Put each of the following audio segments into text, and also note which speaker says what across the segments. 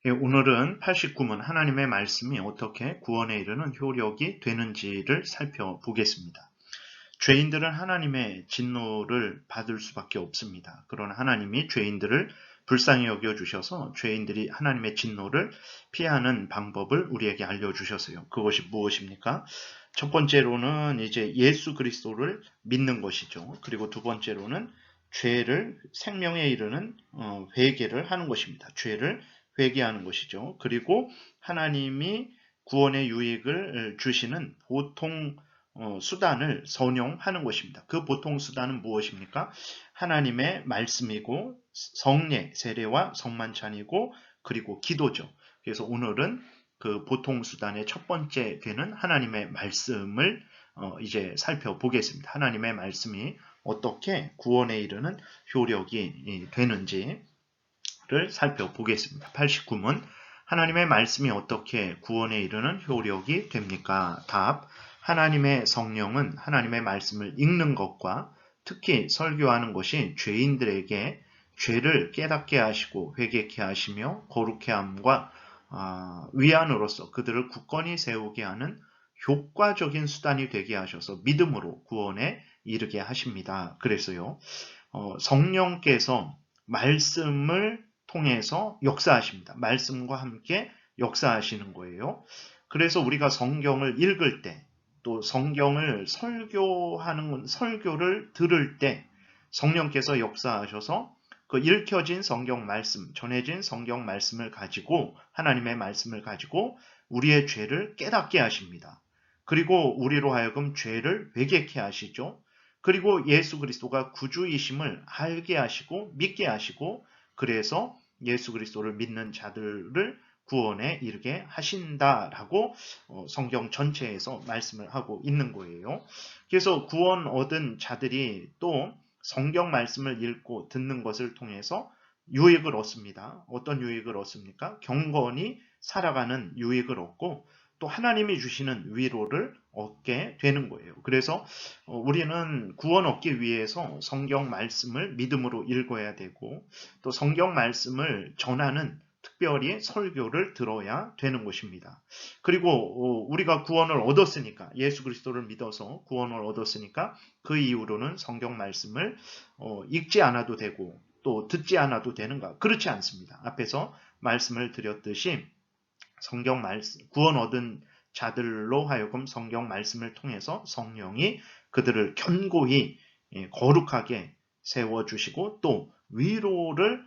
Speaker 1: 예, 오늘은 89문 하나님의 말씀이 어떻게 구원에 이르는 효력이 되는지를 살펴보겠습니다. 죄인들은 하나님의 진노를 받을 수밖에 없습니다. 그러나 하나님이 죄인들을 불쌍히 여겨주셔서 죄인들이 하나님의 진노를 피하는 방법을 우리에게 알려주셨어요. 그것이 무엇입니까? 첫 번째로는 이제 예수 그리스도를 믿는 것이죠. 그리고 두 번째로는 죄를 생명에 이르는 회개를 하는 것입니다. 죄를 회개하는 것이죠. 그리고 하나님이 구원의 유익을 주시는 보통 수단을 선용하는 것입니다. 그 보통 수단은 무엇입니까? 하나님의 말씀이고 성례, 세례와 성만찬이고 그리고 기도죠. 그래서 오늘은 그 보통 수단의 첫 번째 되는 하나님의 말씀을 이제 살펴보겠습니다. 하나님의 말씀이 어떻게 구원에 이르는 효력이 되는지를 살펴보겠습니다. 89문 하나님의 말씀이 어떻게 구원에 이르는 효력이 됩니까? 답. 하나님의 성령은 하나님의 말씀을 읽는 것과 특히 설교하는 것이 죄인들에게 죄를 깨닫게 하시고 회개케 하시며 거룩해 함과 위안으로서 그들을 굳건히 세우게 하는 효과적인 수단이 되게 하셔서 믿음으로 구원에 이르게 하십니다. 그래서요, 성령께서 말씀을 통해서 역사하십니다. 말씀과 함께 역사하시는 거예요. 그래서 우리가 성경을 읽을 때, 또 성경을 설교를 들을 때 성령께서 역사하셔서 그 읽혀진 성경 말씀, 전해진 성경 말씀을 가지고 하나님의 말씀을 가지고 우리의 죄를 깨닫게 하십니다. 그리고 우리로 하여금 죄를 회개케 하시죠. 그리고 예수 그리스도가 구주이심을 알게 하시고 믿게 하시고 그래서 예수 그리스도를 믿는 자들을 구원에 이르게 하신다라고 성경 전체에서 말씀을 하고 있는 거예요. 그래서 구원 얻은 자들이 또 성경 말씀을 읽고 듣는 것을 통해서 유익을 얻습니다. 어떤 유익을 얻습니까? 경건히 살아가는 유익을 얻고 또 하나님이 주시는 위로를 얻게 되는 거예요. 그래서 우리는 구원 얻기 위해서 성경 말씀을 믿음으로 읽어야 되고 또 성경 말씀을 전하는 특별히 설교를 들어야 되는 것입니다. 그리고 우리가 구원을 얻었으니까 예수 그리스도를 믿어서 구원을 얻었으니까 그 이후로는 성경 말씀을 읽지 않아도 되고 또 듣지 않아도 되는가? 그렇지 않습니다. 앞에서 말씀을 드렸듯이 성경 말씀, 구원 얻은 자들로 하여금 성경 말씀을 통해서 성령이 그들을 견고히 거룩하게 세워주시고 또 위로를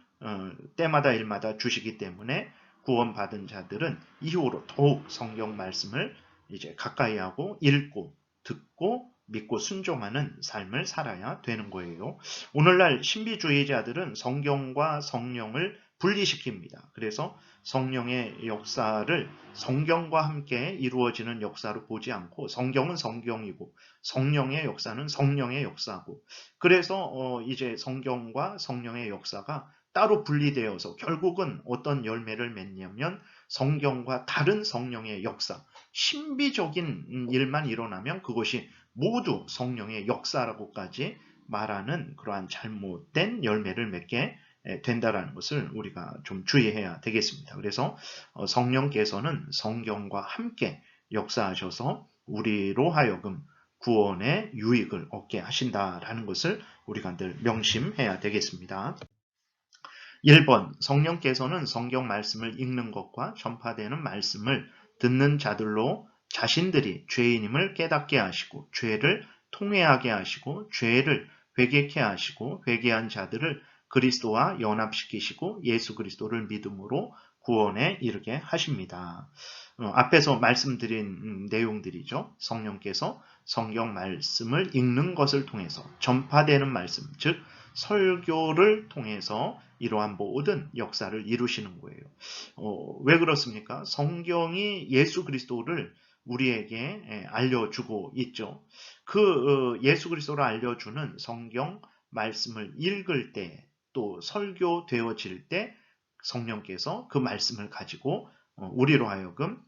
Speaker 1: 때마다 일마다 주시기 때문에 구원받은 자들은 이후로 더욱 성경 말씀을 이제 가까이 하고 읽고 듣고 믿고 순종하는 삶을 살아야 되는 거예요. 오늘날 신비주의자들은 성경과 성령을 분리시킵니다. 그래서 성령의 역사를 성경과 함께 이루어지는 역사로 보지 않고 성경은 성경이고 성령의 역사는 성령의 역사고 그래서 이제 성경과 성령의 역사가 따로 분리되어서 결국은 어떤 열매를 맺냐면 성경과 다른 성령의 역사, 신비적인 일만 일어나면 그것이 모두 성령의 역사라고까지 말하는 그러한 잘못된 열매를 맺게 된다라는 것을 우리가 좀 주의해야 되겠습니다. 그래서 성령께서는 성경과 함께 역사하셔서 우리로 하여금 구원의 유익을 얻게 하신다라는 것을 우리가 늘 명심해야 되겠습니다. 1번 성령께서는 성경 말씀을 읽는 것과 전파되는 말씀을 듣는 자들로 자신들이 죄인임을 깨닫게 하시고 죄를 통회하게 하시고 죄를 회개케 하시고 회개한 자들을 그리스도와 연합시키시고 예수 그리스도를 믿음으로 구원에 이르게 하십니다. 앞에서 말씀드린 내용들이죠. 성령께서 성경 말씀을 읽는 것을 통해서 전파되는 말씀, 즉 설교를 통해서 이러한 모든 역사를 이루시는 거예요. 왜 그렇습니까? 성경이 예수 그리스도를 우리에게 알려주고 있죠. 그 예수 그리스도를 알려주는 성경 말씀을 읽을 때 또 설교되어질 때 성령께서 그 말씀을 가지고 우리로 하여금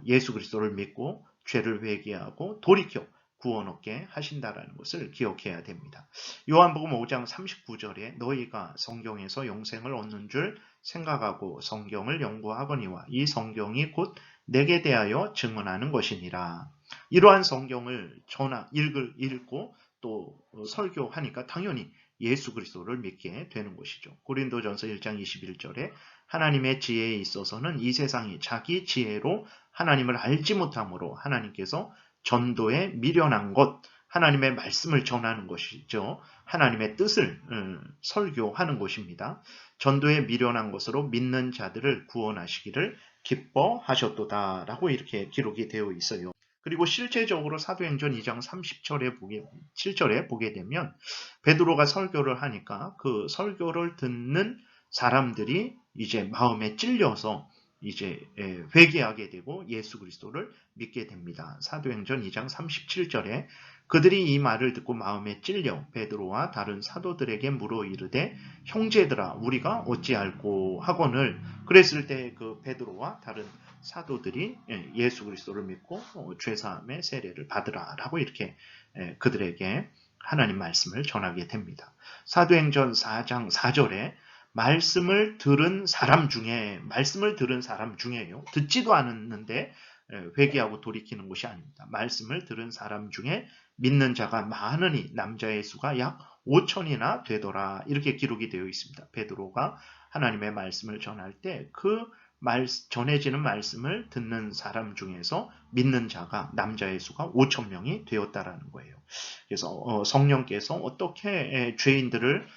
Speaker 1: 예수 그리스도를 믿고 죄를 회개하고 돌이켜 구원 얻게 하신다라는 것을 기억해야 됩니다. 요한복음 5장 39절에 너희가 성경에서 영생을 얻는 줄 생각하고 성경을 연구하거니와 이 성경이 곧 내게 대하여 증언하는 것이니라. 이러한 성경을 읽고 또 설교하니까 당연히 예수 그리스도를 믿게 되는 것이죠. 고린도전서 1장 21절에 하나님의 지혜에 있어서는 이 세상이 자기 지혜로 하나님을 알지 못함으로 하나님께서 전도에 미련한 것, 하나님의 말씀을 전하는 것이죠. 하나님의 뜻을 설교하는 것입니다. 전도에 미련한 것으로 믿는 자들을 구원하시기를 기뻐하셨도다라고 이렇게 기록이 되어 있어요. 그리고 실제적으로 사도행전 2장 7절에 보게 되면 베드로가 설교를 하니까 그 설교를 듣는 사람들이 이제 마음에 찔려서 이제 회개하게 되고 예수 그리스도를 믿게 됩니다. 사도행전 2장 37절에 그들이 이 말을 듣고 마음에 찔려 베드로와 다른 사도들에게 물어 이르되 형제들아 우리가 어찌할꼬 하거늘 그랬을 때 그 베드로와 다른 사도들이 예수 그리스도를 믿고 죄사함의 세례를 받으라라고 이렇게 그들에게 하나님 말씀을 전하게 됩니다. 사도행전 4장 4절에 말씀을 들은 사람 중에요. 듣지도 않았는데 회개하고 돌이키는 것이 아닙니다. 말씀을 들은 사람 중에 믿는 자가 많으니 남자의 수가 약 5천이나 되더라. 이렇게 기록이 되어 있습니다. 베드로가 하나님의 말씀을 전할 때 그 전해지는 말씀을 듣는 사람 중에서 믿는 자가 남자의 수가 5천 명이 되었다라는 거예요. 그래서 성령께서 어떻게 죄인들을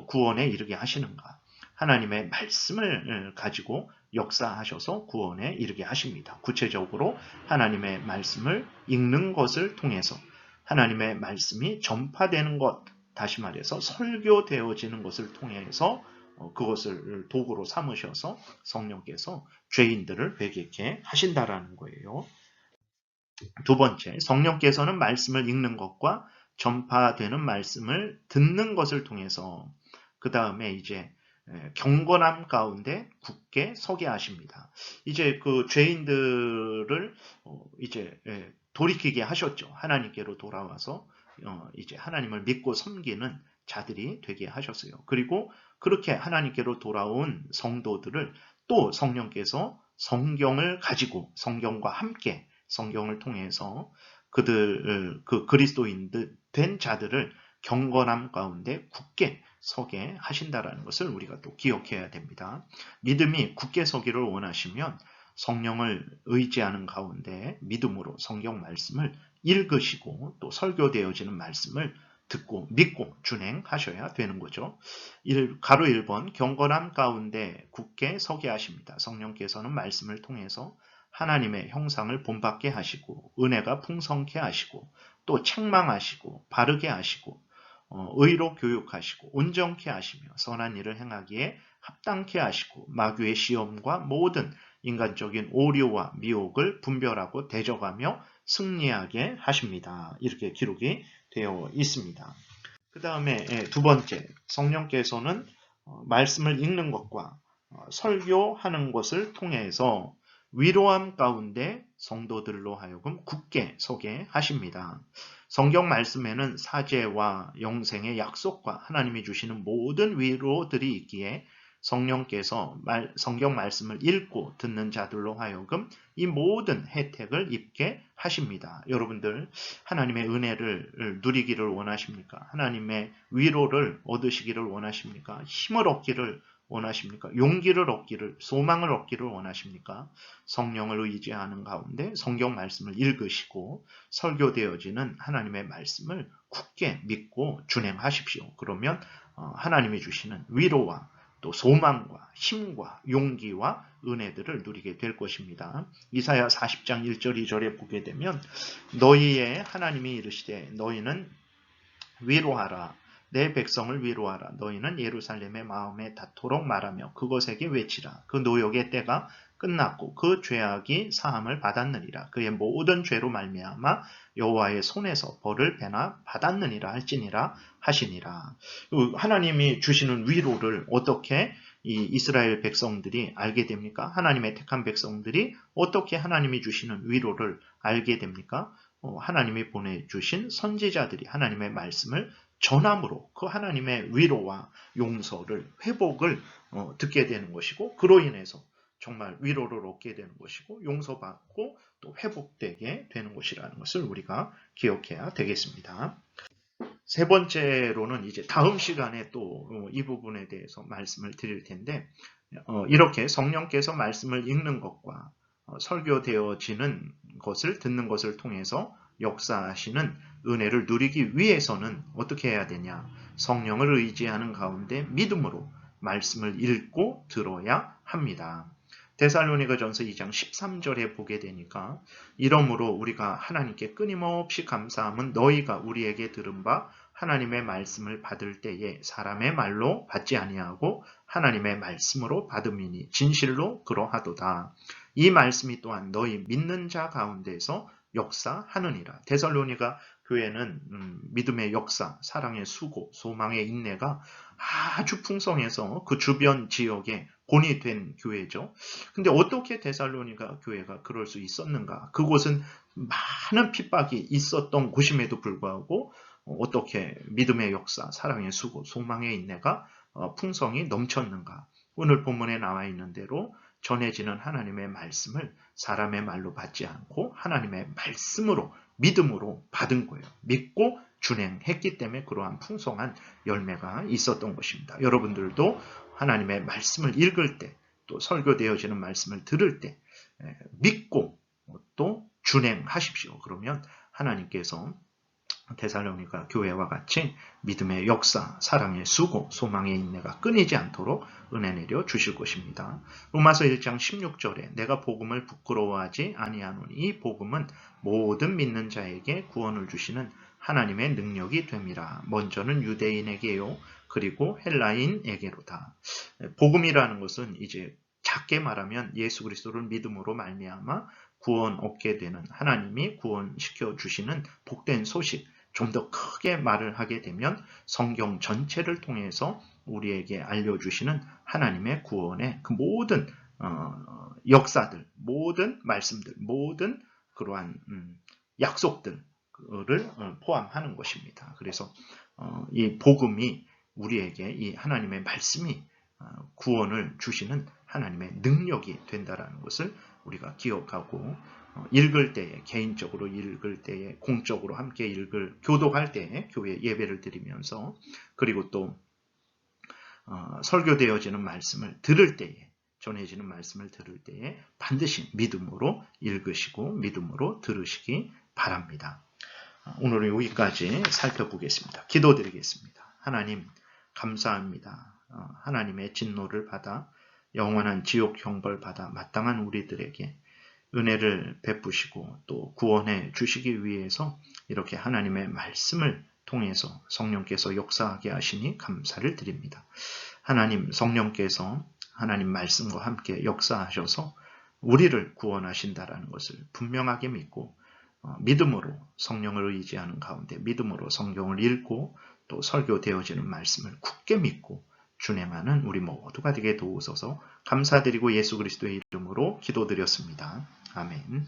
Speaker 1: 구원에 이르게 하시는가? 하나님의 말씀을 가지고 역사하셔서 구원에 이르게 하십니다. 구체적으로 하나님의 말씀을 읽는 것을 통해서 하나님의 말씀이 전파되는 것, 다시 말해서 설교되어지는 것을 통해서 그것을 도구로 삼으셔서 성령께서 죄인들을 회개케 하신다라는 거예요. 두 번째, 성령께서는 말씀을 읽는 것과 전파되는 말씀을 듣는 것을 통해서 그 다음에 이제 경건함 가운데 굳게 서게 하십니다. 이제 그 죄인들을 이제 돌이키게 하셨죠. 하나님께로 돌아와서 이제 하나님을 믿고 섬기는 자들이 되게 하셨어요. 그리고 그렇게 하나님께로 돌아온 성도들을 또 성령께서 성경을 가지고 성경과 함께 성경을 통해서 그 그리스도인들 된 자들을 경건함 가운데 굳게 서게 하신다라는 것을 우리가 또 기억해야 됩니다. 믿음이 굳게 서기를 원하시면 성령을 의지하는 가운데 믿음으로 성경 말씀을 읽으시고 또 설교되어지는 말씀을 듣고 믿고 준행하셔야 되는 거죠. 가로 1번 경건함 가운데 굳게 서게 하십니다. 성령께서는 말씀을 통해서 하나님의 형상을 본받게 하시고 은혜가 풍성케 하시고 또 책망하시고 바르게 하시고 의로 교육하시고 온전케 하시며 선한 일을 행하기에 합당케 하시고 마귀의 시험과 모든 인간적인 오류와 미혹을 분별하고 대적하며 승리하게 하십니다. 이렇게 기록이 되어 있습니다. 그 다음에 두 번째, 성령께서는 말씀을 읽는 것과 설교하는 것을 통해서 위로함 가운데 성도들로 하여금 굳게 서게 하십니다. 성경 말씀에는 사죄와 영생의 약속과 하나님이 주시는 모든 위로들이 있기에 성령께서 성경 말씀을 읽고 듣는 자들로 하여금 이 모든 혜택을 입게 하십니다. 여러분들 하나님의 은혜를 누리기를 원하십니까? 하나님의 위로를 얻으시기를 원하십니까? 힘을 얻기를 원하십니까? 용기를 얻기를, 소망을 얻기를 원하십니까? 성령을 의지하는 가운데 성경 말씀을 읽으시고 설교되어지는 하나님의 말씀을 굳게 믿고 준행하십시오. 그러면 하나님이 주시는 위로와 또 소망과 힘과 용기와 은혜들을 누리게 될 것입니다. 이사야 40장 1절 2절에 보게 되면 너희의 하나님이 이르시되 너희는 위로하라. 내 백성을 위로하라. 너희는 예루살렘의 마음에 닿도록 말하며 그것에게 외치라. 그 노역의 때가 끝났고 그 죄악이 사함을 받았느니라. 그의 모든 죄로 말미암아 여호와의 손에서 벌을 배나 받았느니라 할지니라 하시니라. 하나님이 주시는 위로를 어떻게 이 이스라엘 백성들이 알게 됩니까? 하나님의 택한 백성들이 어떻게 하나님이 주시는 위로를 알게 됩니까? 하나님이 보내주신 선지자들이 하나님의 말씀을 전함으로 그 하나님의 위로와 용서를 회복을 듣게 되는 것이고 그로 인해서 정말 위로를 얻게 되는 것이고 용서받고 또 회복되게 되는 것이라는 것을 우리가 기억해야 되겠습니다. 세 번째로는 이제 다음 시간에 또 이 부분에 대해서 말씀을 드릴 텐데 이렇게 성령께서 말씀을 읽는 것과 설교되어지는 것을 듣는 것을 통해서 역사하시는 은혜를 누리기 위해서는 어떻게 해야 되냐? 성령을 의지하는 가운데 믿음으로 말씀을 읽고 들어야 합니다. 데살로니가전서 2장 13절에 보게 되니까 이러므로 우리가 하나님께 끊임없이 감사함은 너희가 우리에게 들은 바 하나님의 말씀을 받을 때에 사람의 말로 받지 아니하고 하나님의 말씀으로 받음이니 진실로 그러하도다. 이 말씀이 또한 너희 믿는 자 가운데서 역사하느니라. 데살로니가 교회는 믿음의 역사, 사랑의 수고, 소망의 인내가 아주 풍성해서 그 주변 지역에 본이 된 교회죠. 근데 어떻게 데살로니가 교회가 그럴 수 있었는가? 그곳은 많은 핍박이 있었던 곳임에도 불구하고 어떻게 믿음의 역사, 사랑의 수고, 소망의 인내가 풍성이 넘쳤는가? 오늘 본문에 나와 있는 대로 전해지는 하나님의 말씀을 사람의 말로 받지 않고 하나님의 말씀으로 믿음으로 받은 거예요. 믿고 준행했기 때문에 그러한 풍성한 열매가 있었던 것입니다. 여러분들도 하나님의 말씀을 읽을 때 또 설교되어지는 말씀을 들을 때 믿고 또 준행하십시오. 그러면 하나님께서 데살로니가 교회와 같이 믿음의 역사, 사랑의 수고, 소망의 인내가 끊이지 않도록 은혜 내려 주실 것입니다. 로마서 1장 16절에 내가 복음을 부끄러워하지 아니하노니 이 복음은 모든 믿는 자에게 구원을 주시는 하나님의 능력이 됨이라. 먼저는 유대인에게요 그리고 헬라인에게로다. 복음이라는 것은 이제 작게 말하면 예수 그리스도를 믿음으로 말미암아 구원 얻게 되는 하나님이 구원시켜 주시는 복된 소식. 좀 더 크게 말을 하게 되면 성경 전체를 통해서 우리에게 알려주시는 하나님의 구원의 그 모든 역사들, 모든 말씀들, 모든 그러한 약속들을 포함하는 것입니다. 그래서 이 복음이 우리에게 이 하나님의 말씀이 구원을 주시는 하나님의 능력이 된다라는 것을 우리가 기억하고 읽을 때에 개인적으로 읽을 때에 공적으로 함께 교독할 때에 교회 예배를 드리면서 그리고 또 설교되어지는 말씀을 들을 때에 전해지는 말씀을 들을 때에 반드시 믿음으로 읽으시고 믿음으로 들으시기 바랍니다. 오늘은 여기까지 살펴보겠습니다. 기도드리겠습니다. 하나님 감사합니다. 하나님의 진노를 받아 영원한 지옥 형벌 받아 마땅한 우리들에게 은혜를 베푸시고 또 구원해 주시기 위해서 이렇게 하나님의 말씀을 통해서 성령께서 역사하게 하시니 감사를 드립니다. 하나님 성령께서 하나님 말씀과 함께 역사하셔서 우리를 구원하신다라는 것을 분명하게 믿고 믿음으로 성령을 의지하는 가운데 믿음으로 성경을 읽고 또 설교되어지는 말씀을 굳게 믿고 준행하는 우리 모두가 되게 도우소서. 감사드리고 예수 그리스도의 이름으로 기도드렸습니다. 아멘.